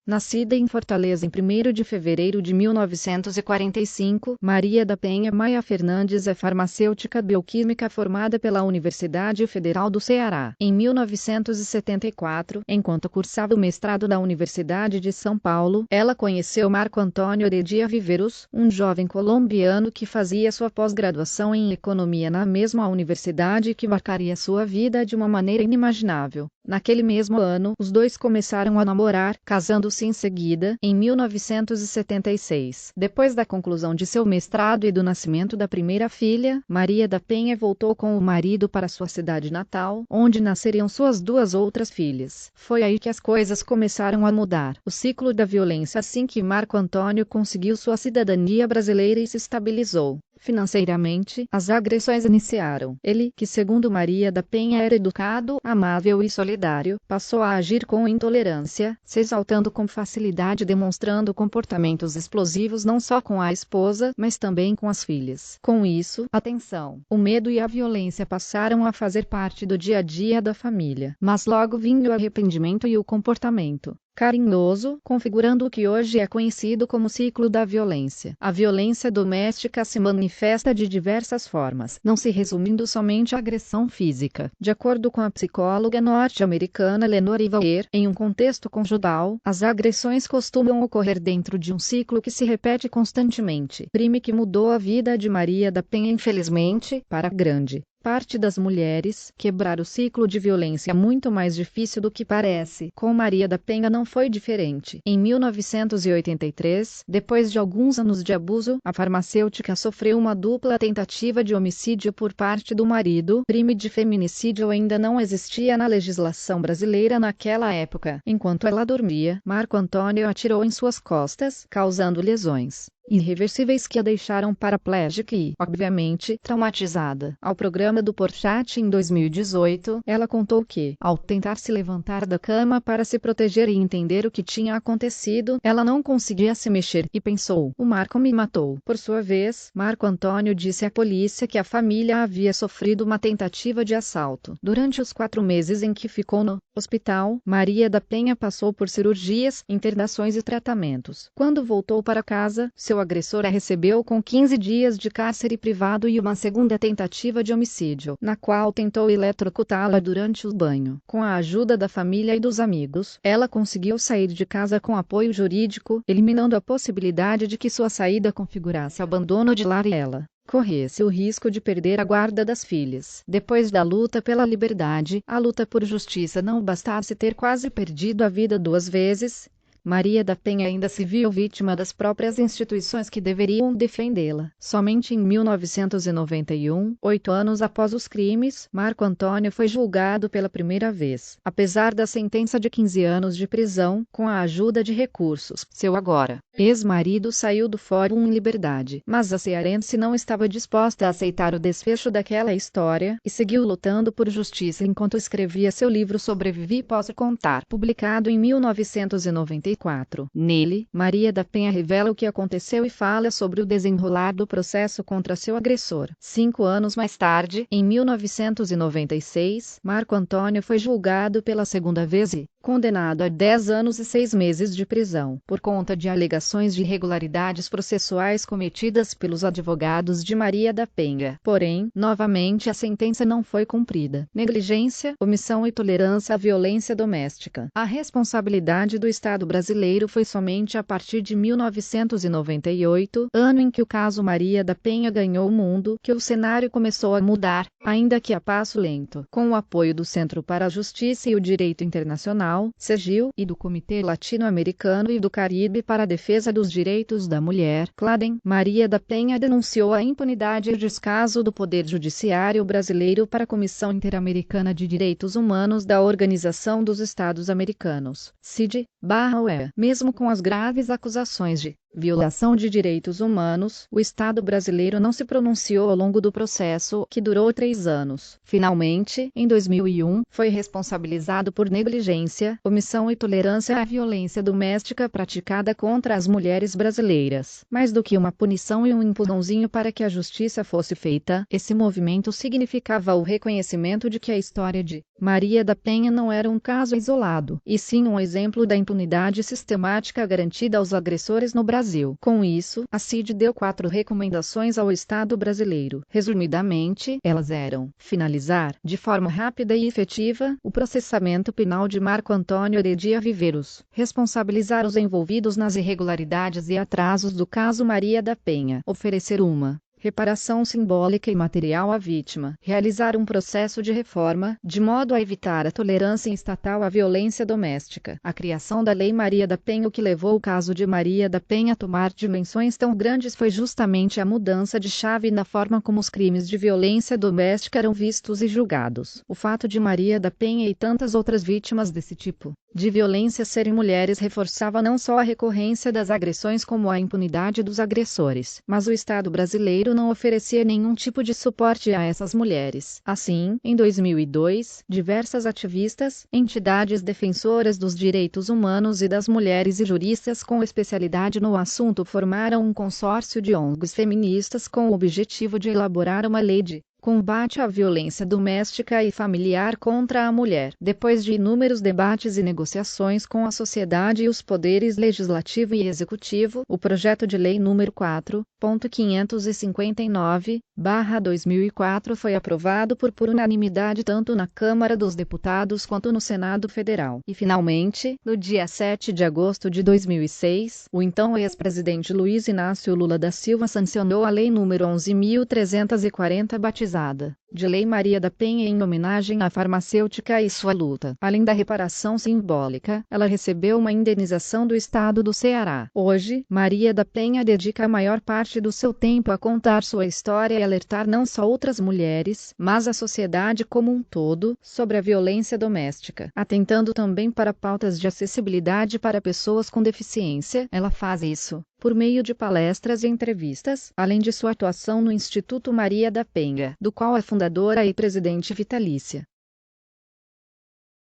Nascida em Fortaleza em 1º de fevereiro de 1945, Maria da Penha Maia Fernandes é farmacêutica bioquímica formada pela Universidade Federal do Ceará. Em 1974, enquanto cursava o mestrado da Universidade de São Paulo, ela conheceu Marco Antônio Heredia Viveros, um jovem colombiano que fazia sua pós-graduação em economia na mesma universidade e que marcaria sua vida de uma maneira inimaginável. Naquele mesmo ano, os dois começaram a namorar, casando-se em seguida, em 1976. Depois da conclusão de seu mestrado e do nascimento da primeira filha, Maria da Penha voltou com o marido para sua cidade natal, onde nasceriam suas duas outras filhas. Foi aí que as coisas começaram a mudar. O ciclo da violência assim que Marco Antônio conseguiu sua cidadania brasileira e se estabilizou. Financeiramente, as agressões iniciaram. Ele, que segundo Maria da Penha era educado, amável e solidário, passou a agir com intolerância, se exaltando com facilidade e demonstrando comportamentos explosivos não só com a esposa, mas também com as filhas. Com isso, a tensão, o medo e a violência passaram a fazer parte do dia a dia da família. Mas logo vinha o arrependimento e o comportamento carinhoso, configurando o que hoje é conhecido como ciclo da violência. A violência doméstica se manifesta de diversas formas, não se resumindo somente à agressão física. De acordo com a psicóloga norte-americana Lenore Weir, em um contexto conjugal, as agressões costumam ocorrer dentro de um ciclo que se repete constantemente. Crime que mudou a vida de Maria da Penha, infelizmente, para grande parte das mulheres. Quebrar o ciclo de violência é muito mais difícil do que parece. Com Maria da Penha não foi diferente. Em 1983, depois de alguns anos de abuso, a farmacêutica sofreu uma dupla tentativa de homicídio por parte do marido. Crime de feminicídio ainda não existia na legislação brasileira naquela época. Enquanto ela dormia, Marco Antônio atirou em suas costas, causando lesões irreversíveis que a deixaram paraplégica e, obviamente, traumatizada. Ao programa do Porchat em 2018, ela contou que, ao tentar se levantar da cama para se proteger e entender o que tinha acontecido, ela não conseguia se mexer e pensou: "O Marco me matou". Por sua vez, Marco Antônio disse à polícia que a família havia sofrido uma tentativa de assalto. Durante os 4 meses em que ficou no hospital, Maria da Penha passou por cirurgias, internações e tratamentos. Quando voltou para casa, seu agressor a recebeu com 15 dias de cárcere privado e uma segunda tentativa de homicídio, na qual tentou eletrocutá-la durante o banho. Com a ajuda da família e dos amigos, ela conseguiu sair de casa com apoio jurídico, eliminando a possibilidade de que sua saída configurasse abandono de lar e ela corresse o risco de perder a guarda das filhas. Depois da luta pela liberdade, a luta por justiça não bastasse ter quase perdido a vida 2 vezes, Maria da Penha ainda se viu vítima das próprias instituições que deveriam defendê-la. Somente em 1991, 8 anos após os crimes, Marco Antônio foi julgado pela primeira vez. Apesar da sentença de 15 anos de prisão, com a ajuda de recursos, seu agora ex-marido saiu do fórum em liberdade. Mas a cearense não estava disposta a aceitar o desfecho daquela história, e seguiu lutando por justiça enquanto escrevia seu livro Sobrevivi e Posso Contar, publicado em 1994. Nele, Maria da Penha revela o que aconteceu e fala sobre o desenrolar do processo contra seu agressor. 5 anos mais tarde, em 1996, Marco Antônio foi julgado pela segunda vez e condenado a 10 anos e 6 meses de prisão, por conta de alegações de irregularidades processuais cometidas pelos advogados de Maria da Penha. Porém, novamente a sentença não foi cumprida. Negligência, omissão e tolerância à violência doméstica. A responsabilidade do Estado brasileiro foi somente a partir de 1998, ano em que o caso Maria da Penha ganhou o mundo, que o cenário começou a mudar, ainda que a passo lento. Com o apoio do Centro para a Justiça e o Direito Internacional, CEGIL, e do Comitê Latino-Americano e do Caribe para a Defesa dos Direitos da Mulher, CLADEM, Maria da Penha denunciou a impunidade e o descaso do Poder Judiciário brasileiro para a Comissão Interamericana de Direitos Humanos da Organização dos Estados Americanos, CID/UE. Mesmo com as graves acusações de violação de direitos humanos, o Estado brasileiro não se pronunciou ao longo do processo, que durou 3 anos. Finalmente, em 2001, foi responsabilizado por negligência, omissão e tolerância à violência doméstica praticada contra as mulheres brasileiras. Mais do que uma punição e um empurrãozinho para que a justiça fosse feita, esse movimento significava o reconhecimento de que a história de Maria da Penha não era um caso isolado, e sim um exemplo da impunidade sistemática garantida aos agressores no Brasil. Com isso, a CID deu 4 recomendações ao Estado brasileiro. Resumidamente, elas eram: finalizar, de forma rápida e efetiva, o processamento penal de Marco Antônio Heredia Viveiros, responsabilizar os envolvidos nas irregularidades e atrasos do caso Maria da Penha, oferecer uma reparação simbólica e material à vítima, realizar um processo de reforma, de modo a evitar a tolerância estatal à violência doméstica. A criação da Lei Maria da Penha. O que levou o caso de Maria da Penha a tomar dimensões tão grandes foi justamente a mudança de chave na forma como os crimes de violência doméstica eram vistos e julgados. O fato de Maria da Penha e tantas outras vítimas desse tipo de violência serem mulheres reforçava não só a recorrência das agressões como a impunidade dos agressores, mas o Estado brasileiro não oferecia nenhum tipo de suporte a essas mulheres. Assim, em 2002, diversas ativistas, entidades defensoras dos direitos humanos e das mulheres e juristas com especialidade no assunto formaram um consórcio de ONGs feministas com o objetivo de elaborar uma lei de combate à violência doméstica e familiar contra a mulher. Depois de inúmeros debates e negociações com a sociedade e os poderes legislativo e executivo, o projeto de lei número 4.559/2004 foi aprovado por unanimidade tanto na Câmara dos Deputados quanto no Senado Federal. E finalmente, no dia 7 de agosto de 2006, o então ex-presidente Luiz Inácio Lula da Silva sancionou a lei número 11.340, batizada de Lei Maria da Penha em homenagem à farmacêutica e sua luta. Além da reparação simbólica, ela recebeu uma indenização do Estado do Ceará. Hoje, Maria da Penha dedica a maior parte do seu tempo a contar sua história e alertar não só outras mulheres, mas a sociedade como um todo, sobre a violência doméstica, atentando também para pautas de acessibilidade para pessoas com deficiência. Ela faz isso por meio de palestras e entrevistas, além de sua atuação no Instituto Maria da Penha, do qual é fundadora e presidente vitalícia.